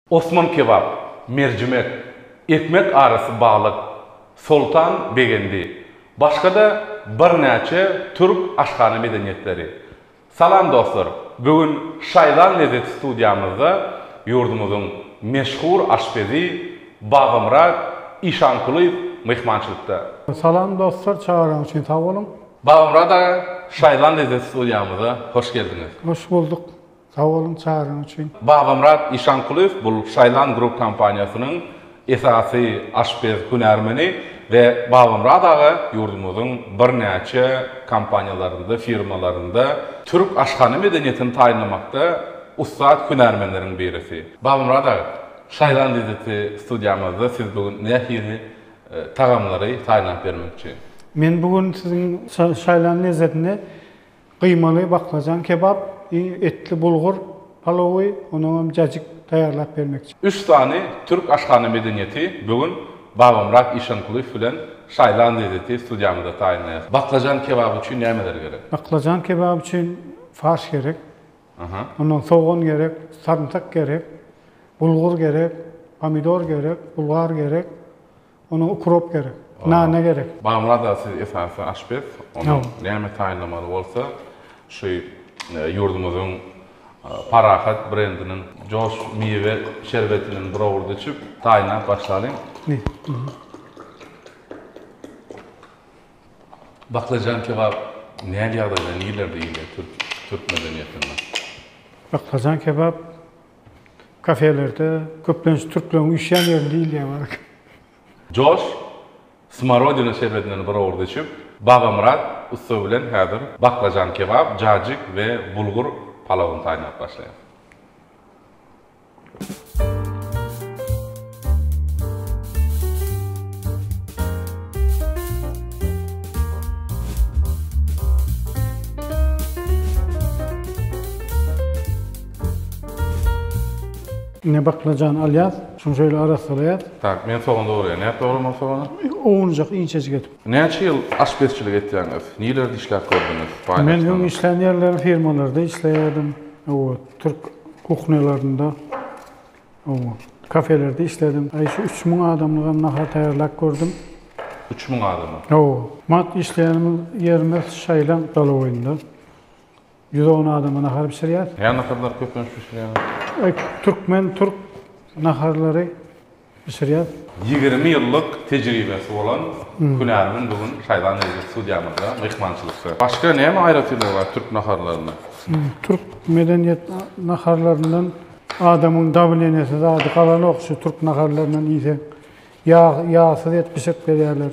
Osman kebap, mercimek, ekmek arası balık, sultan begendi. Başka da bir neçe Türk aşkhane medeniyetleri. Salam dostlar, bugün Şaylan Lezzet studiyamızda yurdumuzun meşhur aşpezi Babamurad İşankuliyev mehmançılıkta. Salam dostlar, çağıran için sağ olun. Babamurad ağa, Şaylan Lezzet studiyamıza hoş geldiniz. Hoş bulduk. Sağ olun çağıran için. Babamurad İşankuliyev bu Şaylan Group kompaniyasının esası aşpez hünermeni ve Babamurad ağa yurdumuzun bir neçe kampanyalarında, firmalarında Türk aşkhane medeniyetini tayinlamakta ustad hünermenlerin birisi. Babamurad ağa, Şaylan Lezzeti studiyamızda siz bugün nehiri tagamları tayinlap vermekçi. Men bugün sizin Şaylan Lezzetini kıymalı baklajan kebap, etli bulgur, palovi, onu cacık tayarlap vermekçi. 3 tane Türk aşkhane medeniyeti bugün Babamurad İşankuliyev bilen Şaylan Lezzeti studiyamızda tayinlayız. Baklajan kebabı için neler gerek? Baklajan kebap için farş gerek. Ondan soğan gerek, sarımsak gerek, bulgur gerek, pomidor gerek, bulgar gerek, onun ukrop gerek, nane gerek. Babamurad da siz esası aşpez, onu neler tayinlamalı olsa şu yurdumuzun Parahat brandinin Josh meyve şerbetinin browurda içip tayinlap başlayalım. Ne? Baklajan kebap neler yağda nelerde iyi Türk medeniyetinden? Baklajan kebap kafelerde, köplenç Türklerin üşüyen yerinde değil ya var. Josh Smarodina şerbetinin browurda içip Babamurad usta bilen hazır baklajan kebap, cacık ve bulgur palavını tayinlap başlayalım. Ne baklajan alyaz, şunu şöyle arasalayaz. Tak, men soğan doğruya. Ne doğrama soğanı? Oğuncak, incecik etip. Neçe yıl aşpezçilik etdiniz? Neler işler gördünüz? Men ön işleyen yerler firmalarda işleyedim. O Türk kuchnelarında, o kafelerde işledim. Ay şu 3000 adamlığa nahar tayarlak gördüm. 3000 adamı. O mat işleyen yerimiz Şaylan Dalovoy'unda. 110 adamı nahar pişiriyor. Ya ne kadar köpünç pişiriyor? Türk naharları pişiriyor. 20 yıllık tecrübesi olan hünermin bugün Şaylan Lezzeti studiyamızda mehmançılıkta. Başka ne mi ayrıtıyorlar var Türk naharlarına? Türk medeniyet naharlarından adamın davlenesi adı kalanı okşu Türk naharlarından iyiyse yağsız et pişirip veriyorlar.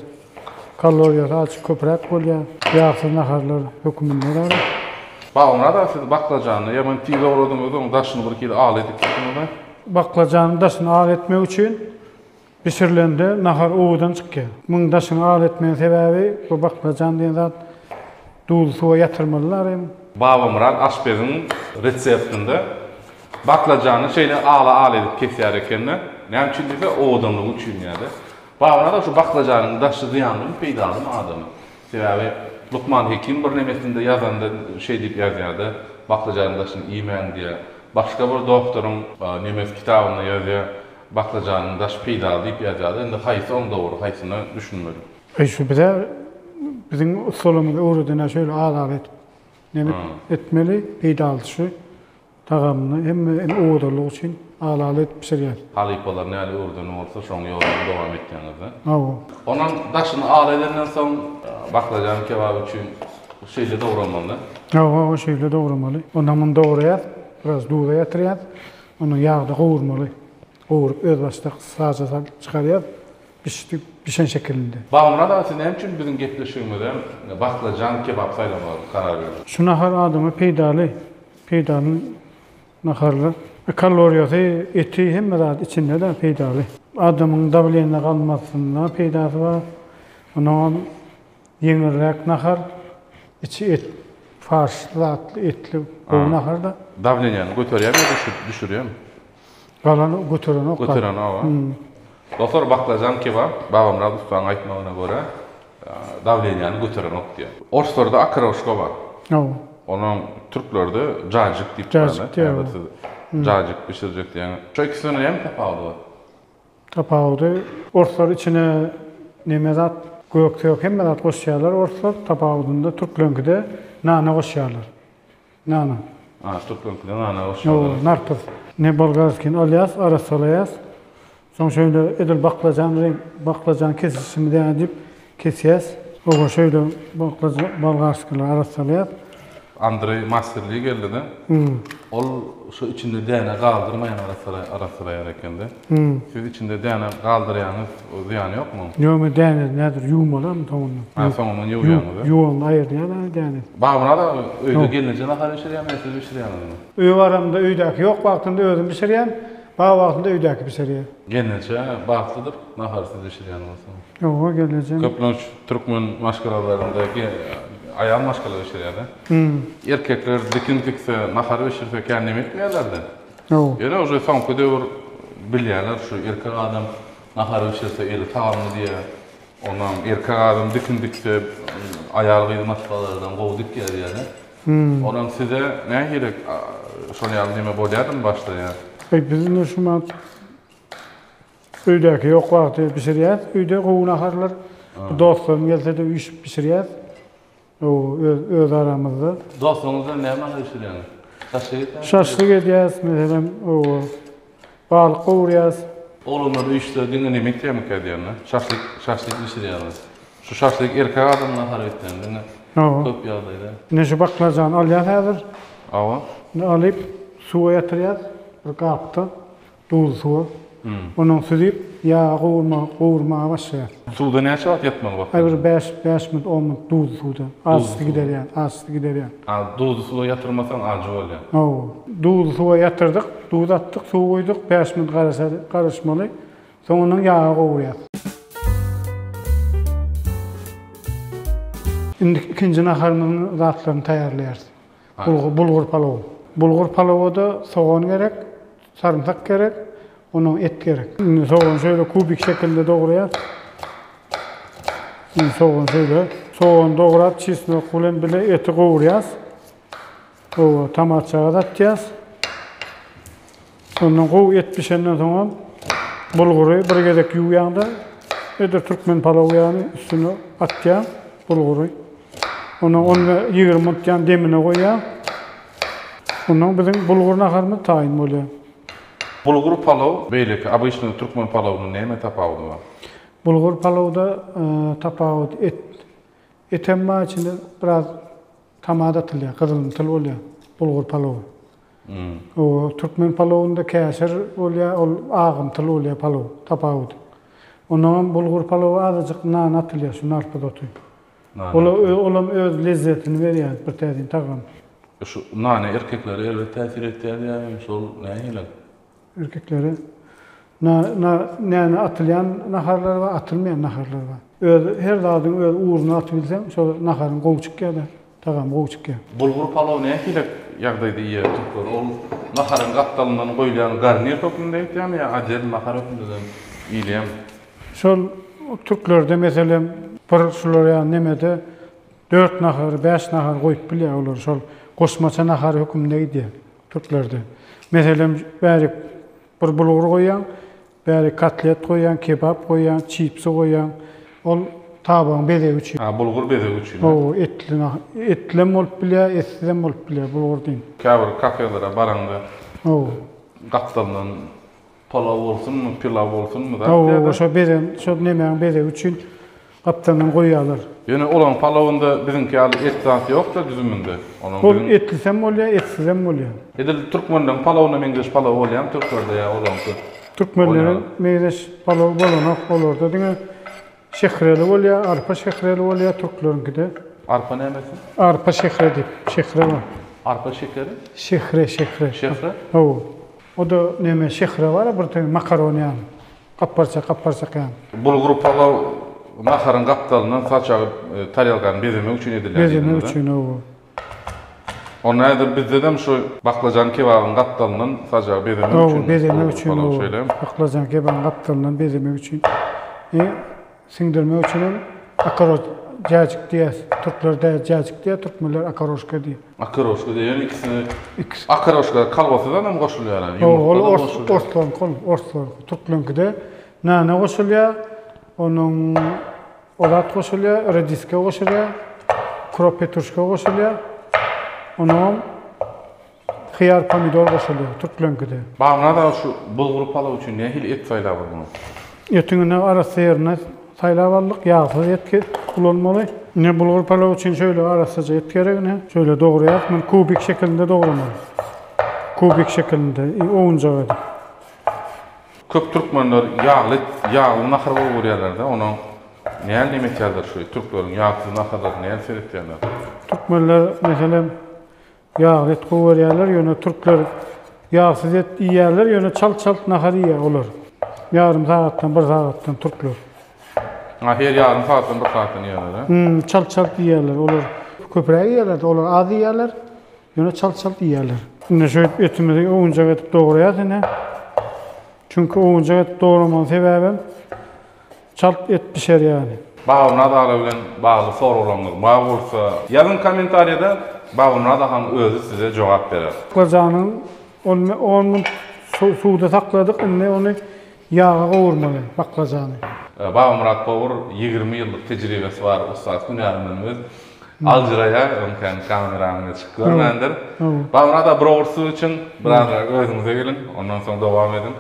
Kaloriyası açık köprek oluyor. Yağsız naharlar hükümünler var. Babamurad da siz baklajanı, yaman tiyle uğradığınızda onun daşını bir kere ağıl edip tuttuğunda? Baklajanın daşını ağıl etmek için pişirilendi, nahar oğudan çıkıyor. Bunun daşını ağıl etmenin sebebi bu baklajan diye zat dolu suya yatırmalılar. Babamurad aşpezin reseptinde baklajanı şeyle ağıl edip kesiyor ekenler. Ne için ise oğudanlığı için yani. Babamurad da şu baklajanın daşı ziyanlığını peydalığı adamı. Sebebi Lukman Hekim bir nemesinde yazanda şey deyip yazıyordu, baklajanın daşını iyimen diye. Başka bir doktorun nemes kitabında yazıyor, baklajanın daşı peydalı deyip yazıyordu. Şimdi hayısı onu doğru, hayısını düşünmedim. Şu bir de bizim usulümüzde uğradığına şöyle ağlar etmeli, peydalı şu tagamını hem oğudurluğu için ağlar et pişiriyor. Halipalar ne hali uğradığını olsa şunu yoldan devam ettiğinizde. Onun daşını ağıl edenden son baklajan kebabı için şeyle doğramalı. O şeyle doğramalı. Ondan bunu doğrayar, biraz doğuda yatırıyor. Onu yağda kavurmalı. Kavurup öz başta sadece çıkarıyor. Pişen şeklinde. Babamurad da siz hem için bizim gepleşiğimizde baklajan kebap sayılamalı karar verdi. Şu nahar adamı peydalı naharlı. Kaloriyası eti hem de içinde de peydalı. Adamın davlenine kalmasından peydası var. Onun yenilrek nahar, içi et, farşlı, etli o naharda. Davleniyeni götürüyor mu düşürüyor mu? Kalanı götüren o. Götüren o. Doktor baklajan kebap, Babamurad usta'nın aytmağına göre davleniyeni götüren ok diyor. Orsto'da akroşka var. Onun Türklerde cacık deyip cacık diyor. cacık pişirecek yani. Şu ikisini hem tapavdı var. Tapavdı. Ortalar içine nemezat gökte yok hem medat koşuyorlar. Ortalar tapavdında Türklönküde nana koşuyorlar. Nana. Türklönküde nana O koşuyorlar. narpız. Ne bolgarskin alyas, arasalayas. Son şöyle edil baklajan kesişimi de edip kesiyas. O şöyle bolgarskiler arasalayas. Andrei masterliği geldi de. Ol şu içinde DNA kaldırmayan arasılayar ekende. Siz içinde DNA kaldırayanız o ziyan yok mu? Yok mu deniz nedir? Yumalar mı tamamla? Sonundan yuvayanız. Yuvam ayır ya da deniz. Bağımına da öyle gelince nakar işleyen mesele işleyanız mı? Öy varamda öydeki yok vaktinde özüm pişiriyen, bağ vaktinde öydeki pişiriyen. Gelince baktıdır nakar siz işleyanız mı? Yok geleceğim. Köplünç Türkmen maşkaralarındaki ayağın maşkaları işleriydi. Erkekler dikin dikse nakar işirse kendim etmeyelerdi. Yok. Yani o son kadar bilirler şu erkek adam nakar işirse eli tamamlı diye. Ondan erkek adam dikin dikse ayağı kıydı maşkalardan kovduk geldi yani. Ondan size ne gerek şunu yapayım bolyardım başta ya. Bizim de şu mat öydeki yok vakti pişiriyen, öyde kovun akarlar. Dostlarım gelse de iş pişiriyen. O öz aramızda. Dostlarınızda ne nakar işiriyorsunuz? Şaşlık ediyaz mesela o balık kavuruyaz. Oğlumlar işte dinle yemek yemek ediyorlar. Şaşlık işiriyorlar. Şu şaşlık erkek adamla hareketlerini dinle. O. Köp yağdaydı. Ne şu baklajan alyaz hazır. Ava. Ne alıp suya yatırıyaz. Bir kapta tuz suyu. Onun süzüp yağ kavurmaya başlayar. Suda ne açıvat yatmalı bak. Ay bir 5 minut 10 minut tuz suda. Azlı gider yani, azlı gider yani. Duzu suda yatırmasan acı oluyor. O. Tuz suya yatırdık, tuz attık, su koyduk, 5 minut karışmalı. Sonra yağı kavuruyaz. Şimdi ikinci naharının zatlarını tayarlayarız. Bulgur palavu. Bulgur palavu da soğan gerek, sarımsak gerek, onun et gerek. Şimdi soğan şöyle kubik şekilde doğrayar. Şimdi soğan doğrayıp çismek kulen bile eti kavuruyaz. O tamatçağı da atacağız. Ondan et pişenden sonra bulguru bir gedek yuvayanda edir Türkmen palavu yani üstüne atacağız bulguru. Ondan 20 minut yani demine koyacağız. Ondan bizim bulgur nakarımız tayin oluyor. Bulgur palav, beylik, обычный Türkmen palavının neyme tapavdı var? Bulgur palavda tapavut et. Etemma içinde biraz tamada atılıyor, kızılımtılı oluyor bulgur palavı. O Türkmen palavında kesir oluyor, ağımtılı oluyor palav, tapavut. Ondan bulgur palavı azıcık nan atılıyor, şu narpıda atıyor. Olam öz lezzetini veriyor bir tedin takım. Şu nane erkeklere elbette tesir etti yani sol neyle? Erkeklere nane atılan naharlar var, atılmayan naharlar var. Her dağın öz uğruna atabilsem, şu naharın kovçuk ya da takım kovçuk ya. Bulgur palavı ne ile yağdaydı iyi tutulur. O naharın kaptalından koyulan garnir toplumdaydı yani ya acel nahar toplumda iyileyim. Şol Türklerde mesela bir şular ya nemede 4 nahar, 5 nahar koyup biliyor olur. Şol koşmaça nahar hükümdeydi Türklerde. Mesela bari bir bulgur koyan, bari katlet koyan, kebap koyan, çipsi koyan. Ol tabağın beze üçün. Bulgur beze üçün. O etlem olup biliyor, etlem olup biliyor bulgur deyin. Kabir kafelere baranda. O. Kaptalından palav olsun mu, pilav olsun mu da? O şu beze, şu nemeğin beze üçün kaptandan koyuyorlar. Yani olan palavında bizimki et zantı yok da düzümünde. Ol etlisem oluyor, etsizem oluyor. Edil Türkmen'den palavına mengeş palavı oluyor, Türklerde ya olan ki. Türkmenlerin mengeş palavı bolanak olur da dine şehreli oluyor, arpa şehreli oluyor Türklerinki de. Arpa ne mesin? Arpa şehre deyip, şehre var. Arpa şekeri? Şehre. Şehre? O da neme şehre var, bir tane makaroni yani. Kapparça yani. Bulgur palav naharın kaptalından saçağı taryalgan bezemek için edilir. Bezemek için o. O nedir bizde de şu baklajan kebabın kaptalından saçağı bezemek için. Bezemek için o. Baklajan kebabın kaptalından bezemek için. Sindirmek için cacık diye, Türkler de cacık diye, Türkmenler akaroşka diye. Akaroşka diye ikisini akaroşka kalbasıdan hem koşuluyor yani. O orslan, Türklenkide de nane koşuluyor, onun olat koşuluyor, rediske koşuluyor, krop petruşka koşuluyor, onun xiyar pomidor koşuluyor, Türklenkide de. Bağımına da şu bulgur palav için ne hil et sayla var bunu? Etini arası yerine saylavallık, yağsız et kullanmalı. Ne bulgur pilav için şöyle arasıca et gereğine şöyle doğrayıp, ben kubik şeklinde doğramalı. Kubik şeklinde, oğunca verdim. Köp Türkmenler yağlı nahar oluyorlar da onun neyel nimet yazar şu Türklerin yağsız naharlar neyel seyrettiyorlar? Türkmenler mesela yağlı et koyuyorlar, yöne Türkler yağsız et yiyerler, yöne çalt nahar yiyor olur. Yarım saatten, bir saatten Türkler. Her yarım saatten bir saatten yiyorlar ha? Çalt yiyerler olur. Köpreği yiyerler, olur az yiyerler, yöne çalt yiyerler. Şimdi şöyle etimizi oğuncak etip doğrayız yine. Çünkü oğuncak etip doğramanın sebebim çalt et pişer yani. Bağımına da bilen bağlı sorulanlar bağ olsa yazın komentariyada bağımına da han özü size cevap verir. Baklazanın onun suda sakladık, onu yağa kavurmalı baklazanı. Bağ Murat Bavur 20 yıllık tecrübesi var Ustad Güney'imiz. Alcıraya onken kameranı çıkıyor mendir. Bağ Murat da brorsu için biraz özünüze gelin. Ondan sonra devam edin.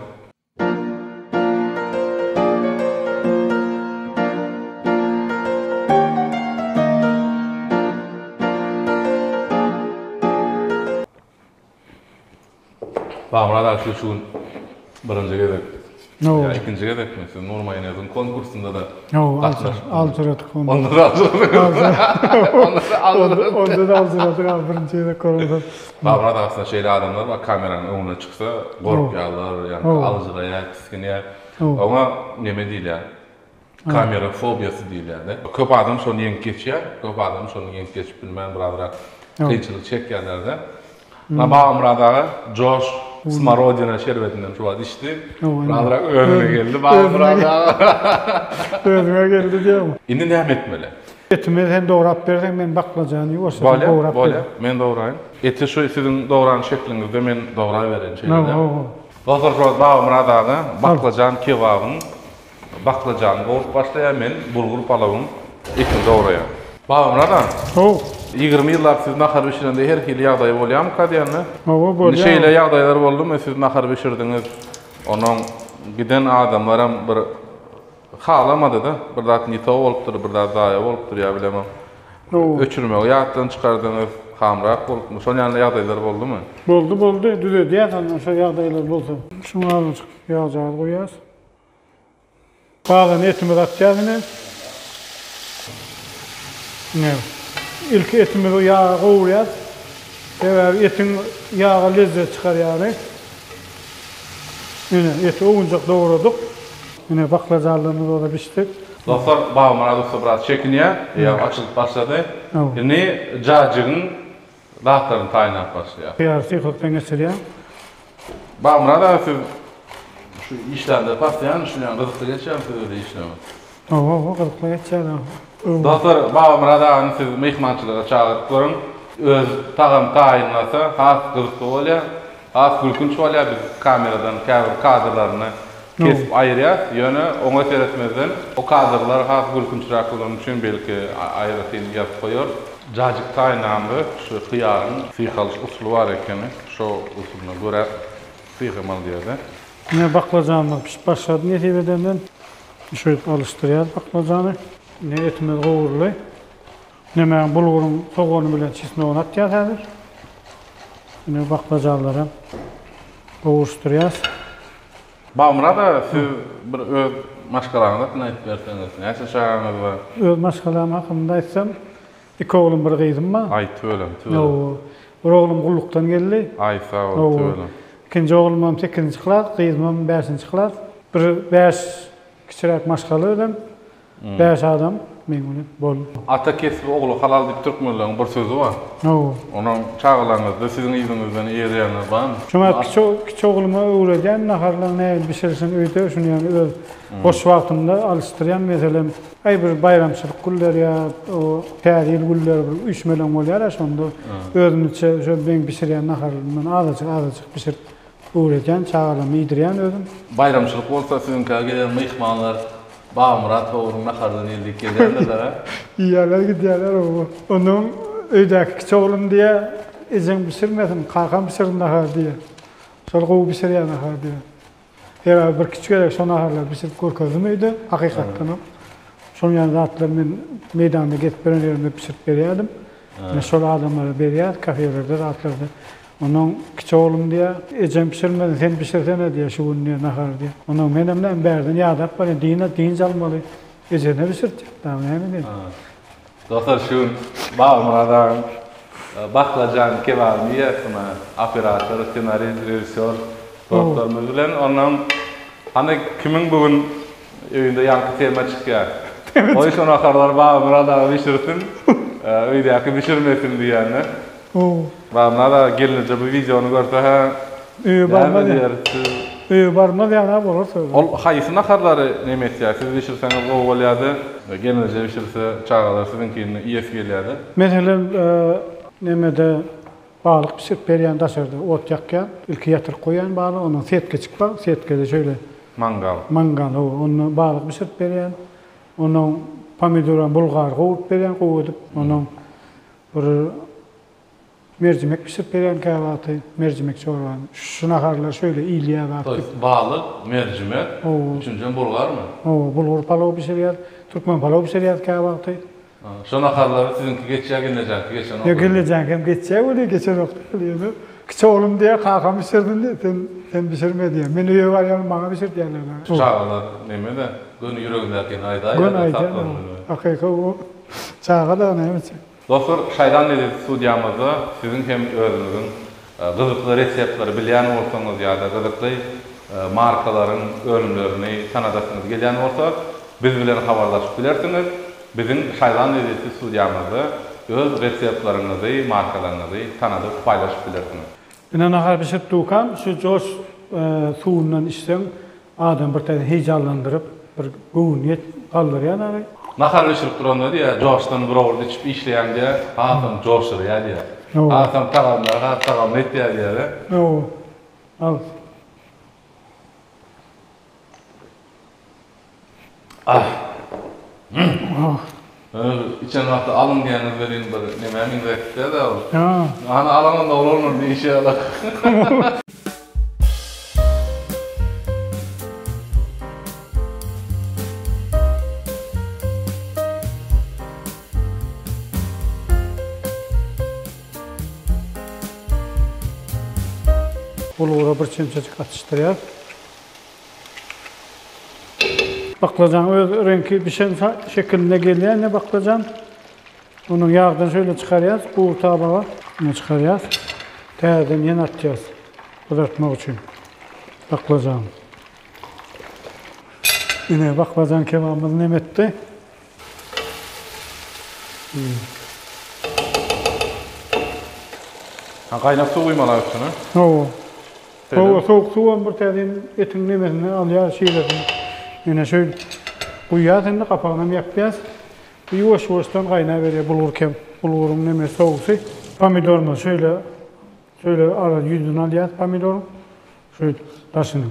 Bağ Murat da şu birinci gedek. Ya ikinci gedek mi? Siz Nur Mayonez'in konkursunda da alcıradık onu. Onları alcıradık. Onda da alcıradık, birinci gedek korudu. Bağ Murat aslında şeyli adamlar var, kameranın önüne çıksa korkuyorlar, yani alcıraya, kiskiniye. Ama neme değil ya, kamera fobiyası değil yani. Köp adam şonu yenk geçiyor, köp adam şonu yenk geçip bilmeyen birazcık kıyınçılık çekkenlerde. Bağ Murat'a Josh Smarodina şerbetinden şu an içti. Birazcık önüne geldi, Bağ Murat'a. Önüne geldi diyor mu? İndi ne etmeli? Etimi sen doğrap versen ben baklacağını yoksa doğrap böyle, ben doğrayayım. Eti şu sizin doğran şeklinizde men doğrayıveren şeylerden. Dostlar şu Bağ Murat'a baklacan kebabın, baklacan doğrup başlayan men bulgur palavın etin doğraya. Bağ Murat'a 20 yıllar siz nahar pişirende her hili yağdayı oluyor mu kadiyanlı? Şeyle yağdaylar oldu mu siz nahar pişirdiniz? Onun giden adamlara bir halamadı da, bir dat nita olupdur, bir dat daya olupdur ya bilemem. Öçürme, yağdan çıkardınız, hamrak olupdur. Son yanında yağdaylar oldu mu? Oldu, düzedi ya, şu yağdaylar oldu. Şunu azıcık yağcağı koyacağız. Bağdan etimizi atacağız yine. Ne? İlk etimizi yağa kovuruyoruz. Etin yağı lezzet çıkar yani. Yine eti oğuncak doğradık. Yine baklacalığımız orada piştik. Dostlar, Bağ Murat'ı biraz çekiniyor. Açılıp başladı. Yine cacığın dağıtlarını tayinat başlıyor. Kıyar sıklıktan geçiriyor. Bağ Murat'a siz şu işlerde başlayan, şunu kızıkta geçiyor siz öyle işlemi? Kızıkta geçiyor. Dostlar, Bağ Murat'a siz mehmançılığa çağırıp görün. Öz tağım tayinlasa, has kızıkta oluyor. Az gülkünç oluyor, biz kameradan kadrlarını kesip ayırıyoruz. Yönü ona seyretmezden o kadrlar az gülkünç rakıların için belki ayrıtını yapıp koyuyor. Cacık taynağında şu hıyarın sıykalış usulü var ekeni, şu usulüne göre sıykalmalı diyordu. Ne baklacağımız pişip başladı, ne sebedenden şöyle alıştırıyoruz baklacağını. Ne etimiz kavurulu. Ne men bulgurun soğuğunu bilen çisine onu atacağız. Yine baklacağları kavuşturuyoruz. Bağ Murat'a siz bir öz maşkalarınızda ne verseniz, ne yaşayacağınız var? Öz maşkalarım hakkında aytsam, iki oğlum bir kızım var. Ay tüylüm. Bir oğlum kulluktan geldi. Ay sağ ol, tüylüm. İkinci oğlum 8. kılar, kızım 5. kılar. Bir 5 küçük maşkalıydım. 5 adam memnun bol. Ata kesip oğlu halal deyip Türkmenlerin bir sözü var. No. Onun çağılarınızda sizin izinizden eğriyenler var mı? Şuna kiçik oğluma öğreden naharlar ne pişirsin öýde şunu yani öz boş wagtymda alıştıryan meselem ay bir bayramçylyk günler ya o täzir günler 3 milyon bolýar şonda özümçe şo ben pişirýän naharlardan azajyk pişirip öğreten çağalamy ýedirýän özüm. Bayramçılık olsa sizin gelen mehmanlar Bağmurat oğlum nahardan eldik gelirler ha. Ýerler gidýärler o. Onun öýdäki kiçik oğlum diye izin pişirmedim, kakam pişirin nahar diye. Şol gowy pişirýän nahar diye. Her bir kiçik şo naharlar pişirip görkezdim öýde, hakykatdan. Şonuň ýanynda atlar men meýdanda getip berenlerime pişirip berýärdim. Şol adamlara berýär, kafelerde, atlarda. Onun kiçik oğlum diye ecem pişirmedin, sen pişirsene diye şu gün nahar diye. Onun menemden berden ýadap bana din almaly. Ecene pişirdi. Tamam näme diýip. Dostlar şu Bağmurat'dan baklajan kebab ýesine operatör, senarist, rejissör, dostlarymyz bilen ondan hani kimin bugün öýünde ýanky tema çykýar. O iş ona karlar Bağmurat'a pişirsin, öýdäki pişirmesin diýäne. Bağmurat da gelince bu videonu görse ha barma ýa bolar söýler. Ol haýsy naharlary näme etýär? Siz pişirseňiz o bolýardy. Gelince pişirse çağalar sizinkini ýes gelýärdi. Meselem nemede balyk pişirip berýän daşarda ot ýakýan, ilki ýatyryp goýan balyk, onuň setke çykpa, setkede şöyle mangal onu balyk pişirip berýän. Onuň pomidoran bulgar goýup berýän, goýup onuň bir mercimek pişirip berýän käwaty, mercimek çorban. Şu naharlar şöyle ýylýar wagt. Balyk, mercimek, üçüncü bulgarmy? Bulgur palaw pişirýär, türkmen palaw pişirýär käwaty. Şu naharlary sizinki geçýär gelenjek, geçen oldu. Gelenjek hem geçýär, öyle geçen wagt bilýärmi? Kiçik oğlum diye kakam pişirdin de sen pişirme diye. Men öýe barýan bana pişir diýerler. Çağalar näme de? Gönü yüregindäki aýda. Gön aýda. Hakykata o çağa da näme? Dostlar, Şaýdan dedi studiýamyzda sizin hem özüňiziň gyzykly reseptleri bilýän bolsaňyz ýa-da gyzykly markalaryň önümlerini tanadasyňyz gelýän bolsa, biz bilen habarlaşyp bilersiňiz. Bizim Şaýdan dedi studiýamyzda öz reseptlaryňyzy, markalaryňyzy tanadyp paýlaşyp bilersiňiz. Ina nahar pişirip dukan, şu joş suwundan içsem adam bir täze heýjanlandyryp, bir göwniyet galdyrýan aga. Nahar pişirip duranda diye joşdan bir orada içip işleyen diye adam joşur ya diye. Adam taramlar, taram net diye diye. Al. İçen vakti alın diýeniz berin bir nemämin wekitde de ol. Ana alanda bolmaly inşallah. Bulgura bir çemçecik atıştırýar. Baklajan öz rengi pişen şekline gelýän baklajan. Onu ýagdan şöyle çykarýar, bu tabağa bunu çykarýar. Täzeden ýene atýar. Kızartmak üçin. Baklajan. Ine baklajan kebabymyz nemetdi. Gaýnap suw guymalar üçin. O soğuk suwan bir täzeden etin nemesini alýar, şeýlerini. Ine şöyle guýýar, kapağynam ýakýar. Ýuwaş-ýuwaşdan gaýnap berýär bulguryň neme soğusy. Pomidorny şöyle ara ýüzüni alýar pomidor. Şöyle daşyny.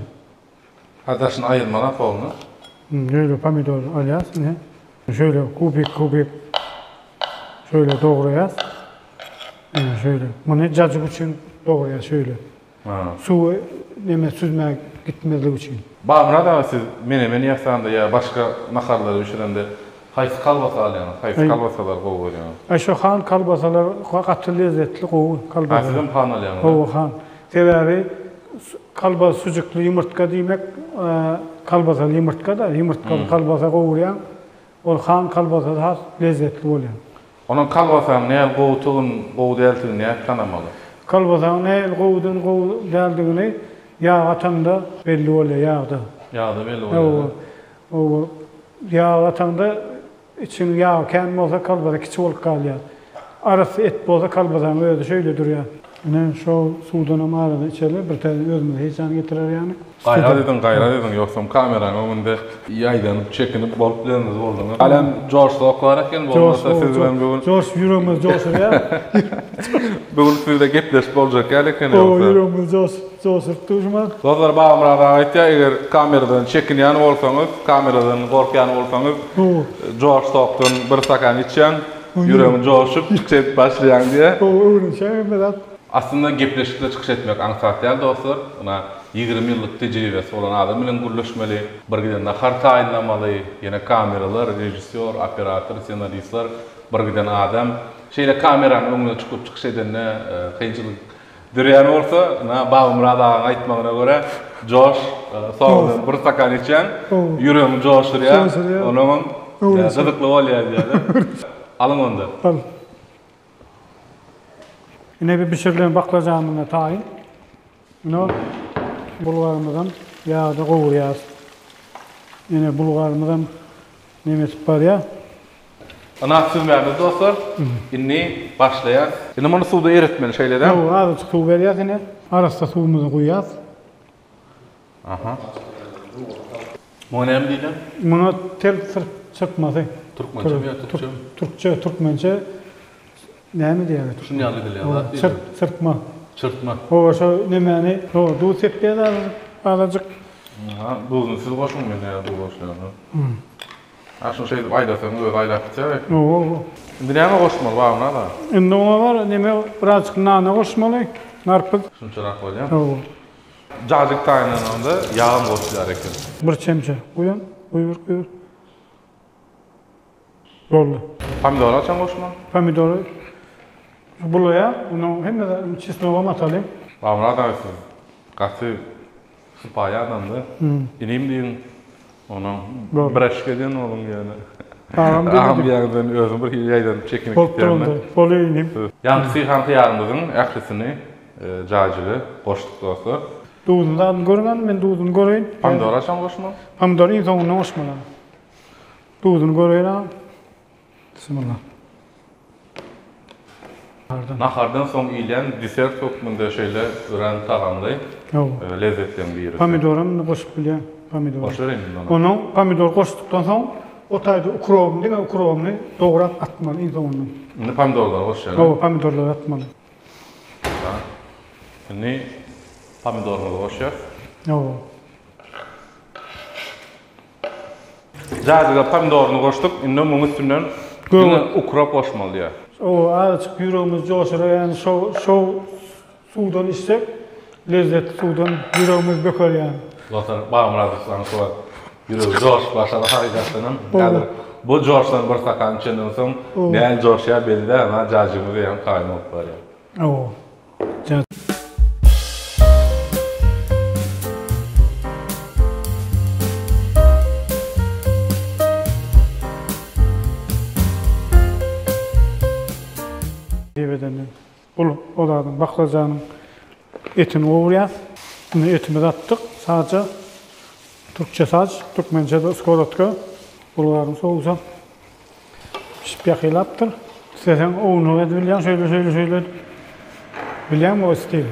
Daşyny aýyrmalap bolny. Şöyle pomidor alýar, ne? Şöyle kubik şöyle dograýar. Şöyle. Bunu cacık üçün doğruya şöyle. Su neme süzmek gitmezlik üçün. Bağımra da siz menemen ýaksanda ya başka naharlary pişirende haýsy kalbasa alýan, haýsy kalbasalar goýýan? Şu han kalbasalar gaty lezzetli gowy kalbasa. Sizin han alýan. O han. Sebebi kalbasa sucuklu ýumurtka diýmek, kalbasa ýumurtka da, ýumurtkaly kalbasa goýýan. O han kalbasa has lezzetli bolýan. Onun kalbasanın näme goýtugyny, gowy däldigini näme tanamaly? Kalbasanın näme gowy däldigini ýağ atanda belli bolýar ýağda. Ýağda belli bolýar. O yağ atanda için yağ kendi olsa kalbada kiçik olup kalıyor. Arası et bolsa kalbadan öyle şöyle duruyor. Yani şu sudan ama arada içerler bir tane özümüze heyecan getirir yani. Gayra dedin, yoksa kameranın önünde yaydanıp, çekinip, bolup bileniniz oldunuz. Alem George'da okuyarak yani, olmasa siz ben bugün... George yürümüz George ya. Bugün sizle gepleşip olacak yani. O yürümüz George tutuşmaz. Dostlar, bağımrada ait ya, eğer kameradan çekinyan olsanız, kameradan korkyan olsanız, George Stockton bir stakan içen, yüreğimi coşup çıkıp başlayan diye. O öyle şey mi? Aslında gepleşikle çıkış etmek ansat değil dostlar. Ona 20 yıllık tecrübesi olan adam bilen gürleşmeli, bir giden nahar tayinlamalı, yine kameralar, rejissör, operatör, senaristler, bir giden adam. Şeyle kameranın önüne çıkıp çıkış edenine kıyıcılık dürüyen olsa, bağımrada aytmağına göre, Josh, sonradan bir stakan içen, yüreğimi coşur ya, onun gıdıklı oluyor diye. Alın onda. Al. Yine bir pişirilen baklacanına tayin. Bunu bulgarımızdan yağda kovuruyoruz. Yine bulgarımızdan nemet var ya. Ana süzmemiz dostlar. Inni başlayan. Yine bunu suda eritmeli şeylerden. Yok, azıcık su veriyoruz yine. Arasında suyumuzu koyuyoruz. Aha. Bu önemli değil mi? Bunu tel çıkması. Türkmençe mi ya Türkçe mi? Türkçe, Türkmençe. Ne mi diyorlar? Şunu yalı diliyor. Sırtma. Çırtma. O şu ne mani? O du septiyorlar azıcık. Aha. Buzun siz koşun beni ya bu koşuyor. Ha şu şey aydasanız öyle aydatacak. O. Şimdi ne mi koşmalı var mı da? Şimdi ona var ne mi birazcık nane koşmalı. Narpız. Şunu çırak koyacağım. O. Cacık tayinlananda yağın koşuyor ekin. Bir çemçe. Buyur. Buyur. Rollu. Pomidor açan koşma. Pomidoru buluya, onu hem de çisnova atalım. Var mı da olsun? Katı sıpaya adamdı. İneyim deyin. Onu bıraşık edin oğlum yani. Tamam dedim. Ağam bir yandan özüm bir yaydan çekinip Poltronda. Boluya ineyim. Yani Siyhan hıyarımızın eklisini, cacığı koştuk dostlar. Dudundan görünen, ben dudunu göreyim. Pomidor açan koşma. Pomidor in sonuna hoşmalı. Dudunu göreyim ha. Bismillah. Nahardan son iyilen desert hükmünde şöyle öğren tağamlı, lezzetli bir yeri. Pomidorun koşup biliyor. Pomidor. Boş vereyim mi? Onu pomidor koştuktan sonra o tayda ukrovum değil mi? Ukrovumunu doğrayıp atmalı in sonuna. Şimdi pomidorlar hoş yani. O pomidorları atmalı. Şimdi pomidorları hoş ya. O. Cacığa pomidorunu koştuk, şimdi bunun üstünden yine ukrop koşmalı ya. O azıcık yüreğimiz coşur yani şu sudan içsek lezzet sudan yüreğimiz böker yani. Dostlar bağımrazlıklarını sonra yürü coş başladı harikasının. Bu coştan bir stakan içinden son ne coşya belli de ama cacığımızı yan kaynayıp var ya. O. O da baklacanın etini ovuruyoruz. Şimdi etimizi attık. Sadece Türkçe saç, Türkmençe de skorotka. Bulgarın soğusa pişip yakılattır. İstersen oğunu edebiliyorsun, şöyle. Biliyor musun o stil?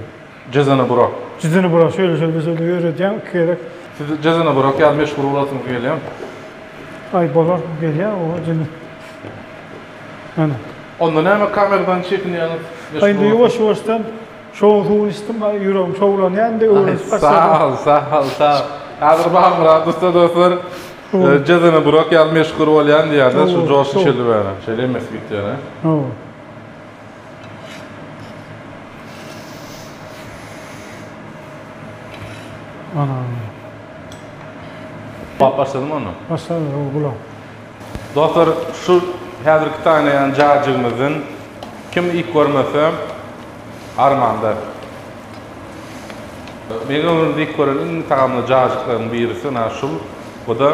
Cezanı burak. Cezanı burak, şöyle öğreteceğim. Gerek. Siz cezanı burak ya meşhur olasınız geliyor. Ay bolar geliyor o cini. Yani. Ondan hemen kameradan çekin yani. Aynı yavaştan şovu istim yüreğim şovlan yani de sağ ol. Hazır bağımra dostlar. Cezanı burak ya meşhur olayan diye de şu coşu çeldi böyle. Şeyle emes gitti yani. O. Ana. Başladı mı onu? Başladı o bulam. Dostlar şu hazırki tane cacığımızın kim ilk görmese Arman'da. Benim ömrümde ilk görülen tağamlı cacıkların birisi şu. Bu da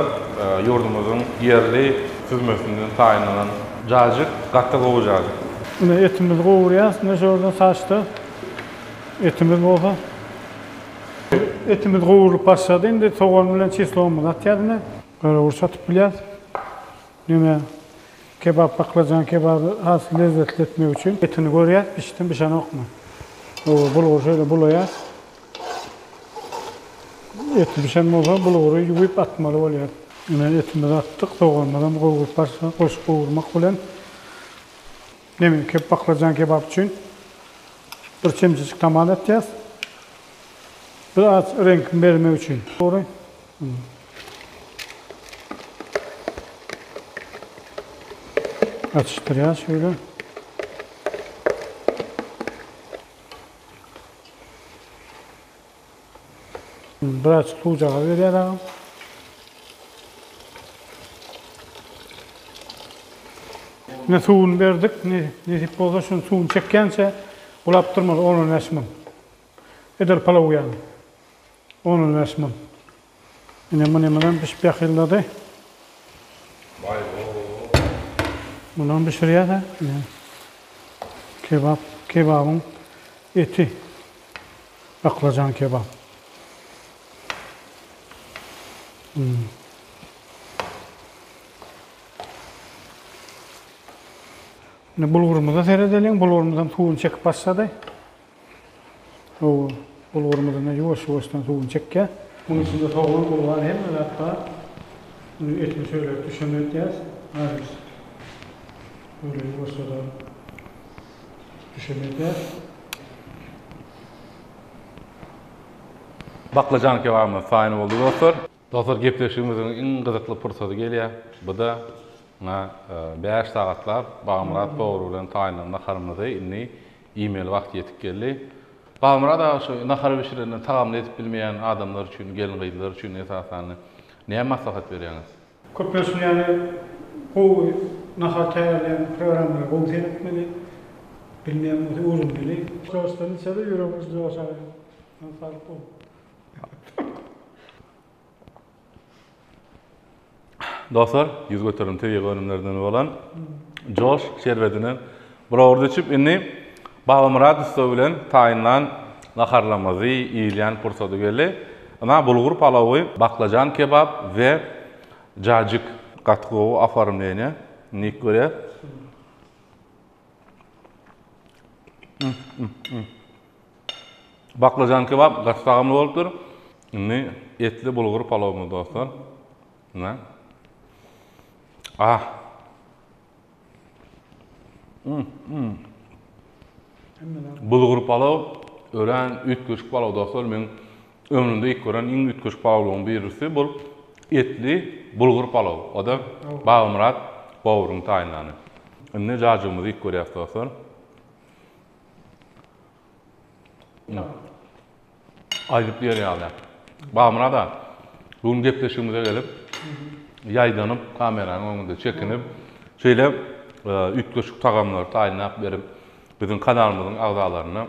yurdumuzun yerli süzmesinden tayinlanan cacık, katı kovu cacık. Şimdi etimizi kovuruyoruz. Ne şuradan saçtı. Etimiz olsa. Etimiz kavurulup başladı. Şimdi soğan bilen çiğ soğanımızı atıyoruz. Böyle vursatıp biliyoruz. nime kebap, baklajan kebabı has lezzetli etmek için etini görýär, piştin pişen okma. O bulgur şöyle bulayar. Eti pişen bolsa bulguru yuvip atmalı bolýar. Ine etimizi attık, soğanmadan goýup barsa goşup gowurmak bilen. Neme kebap, baklajan kebap için bir çemçecik taman etýäs. Biraz renk vermek için. Doğru. Atıştırıyor şöyle. Biraz tuğcağı veriyorum. Ne suyun verdik, ne tip olsa şunu suyun çekkense bulaptırmadı onun resmin. Eder palav yani. Onun resmin. Yine bundan pişip yılladı. Vay Bundan pişiriyor da. Kebabın eti. Baklajan kebap. Bulgurumuzu seyredelim. Bulgurumuzdan suyunu çekip başladı. O bulgurumuzdan yavaş yavaştan suyunu çekke. Bunun içinde soğan bulgur hem de hatta etini şöyle düşürmeyeceğiz. Hayır. Böyle yavaşça da düşürmeyeceğiz. Baklajan kebabımız saýny boldy dostlar. Dostlar gepleşigimizin iň gyzykly pursaty gelýär. Bu da 5 sagatlar Bagmrat Bowru bilen taýinlanyň naharymyzy inni e-mail wagty ýetip geldi. Bagmrat da şu nahar bişirenini tagamly edip bilmeýän adamlar üçin, gelin gyýdylar üçin esasen näme maslahat berýäňiz? Köpüsün yani bu nahar taýýarlayan programmary gowy seyretmeli. Bilmeýän uzun bili. Dostlar içeri ýüremiz joşar. Fark bu. Dostlar, yüz götürüm TV önümlerden olan Josh şerbetini buraya içip inni Bagmrat usta bilen taýinlan naharlamazy iýilýän pursaty geldi. Ana bulgur palawy, baklajan kebap we jajyk gatgowy afarymlaýany nik görýär. Baklajan kebap gatsagamly bolupdyr. Inni etli bulgur palawy dostlar. Ana Bulgur palaw ören ütköşük palaw dostlar. Men ömrümde ilk gören iň ütköşük palawlaryň birisi bu etli bulgur palaw. O da Bagmrat Bowruň taýinlany. Indi jajymyzy ilk görýäs dostlar. Aýdyp berýärler. Bagmrat da bugun gepleşigimize gelip ýaýdanyp kameranyň öňünde çekinip şeýle ütköşük tagamlar taýinlap berip bizim kanalımızın agzalaryna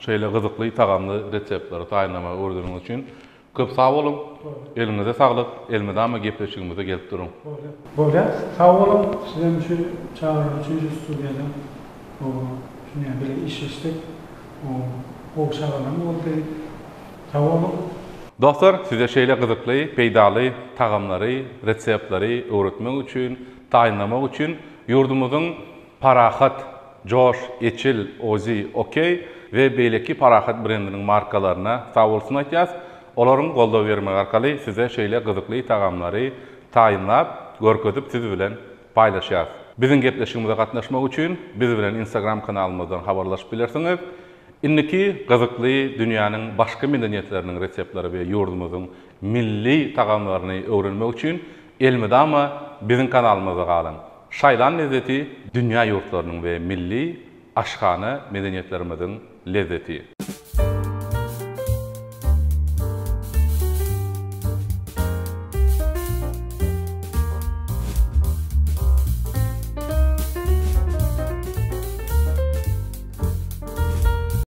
şeýle gyzykly tagamly reseptleri taýinlama öwrüdüňiz üçin köp sag bolun. Elinize saglyk, elime dama gepleşigimize gelip durun. Böyle sag bolun. Sizden şu çağırýan üçinji studiýada o şuňa bile iş işdik. O çağırýan boldy. Sag bolun. Dostlar, size şeýle gyzykly, peýdaly tagamlary, reseptleri öwretmek üçin, taýinlamak üçin ýurdumyzyň Parahat, Josh, Eçil, Ozi, Okey we beýleki Parahat brendiniň markalaryna sag bolsun aýtýas. Olaryň goldaw bermek arkaly size şeýle gyzykly tagamlary taýinlap, görkezip siz bilen paýlaşýar. Biziň gepleşigimize gatnaşmak üçin biz bilen Instagram kanalymyzdan habarlaşyp bilersiňiz. Inniki gyzykly dünýäniň başga medeniýetleriniň reseptleri we ýurdumyzyň milli tagamlaryny öwrenmek üçin elmedama biziň kanalymyza galyň. Şaýlan lezzeti dünýä ýurtlarynyň we milli aşgana medeniýetlerimiziň lezzeti.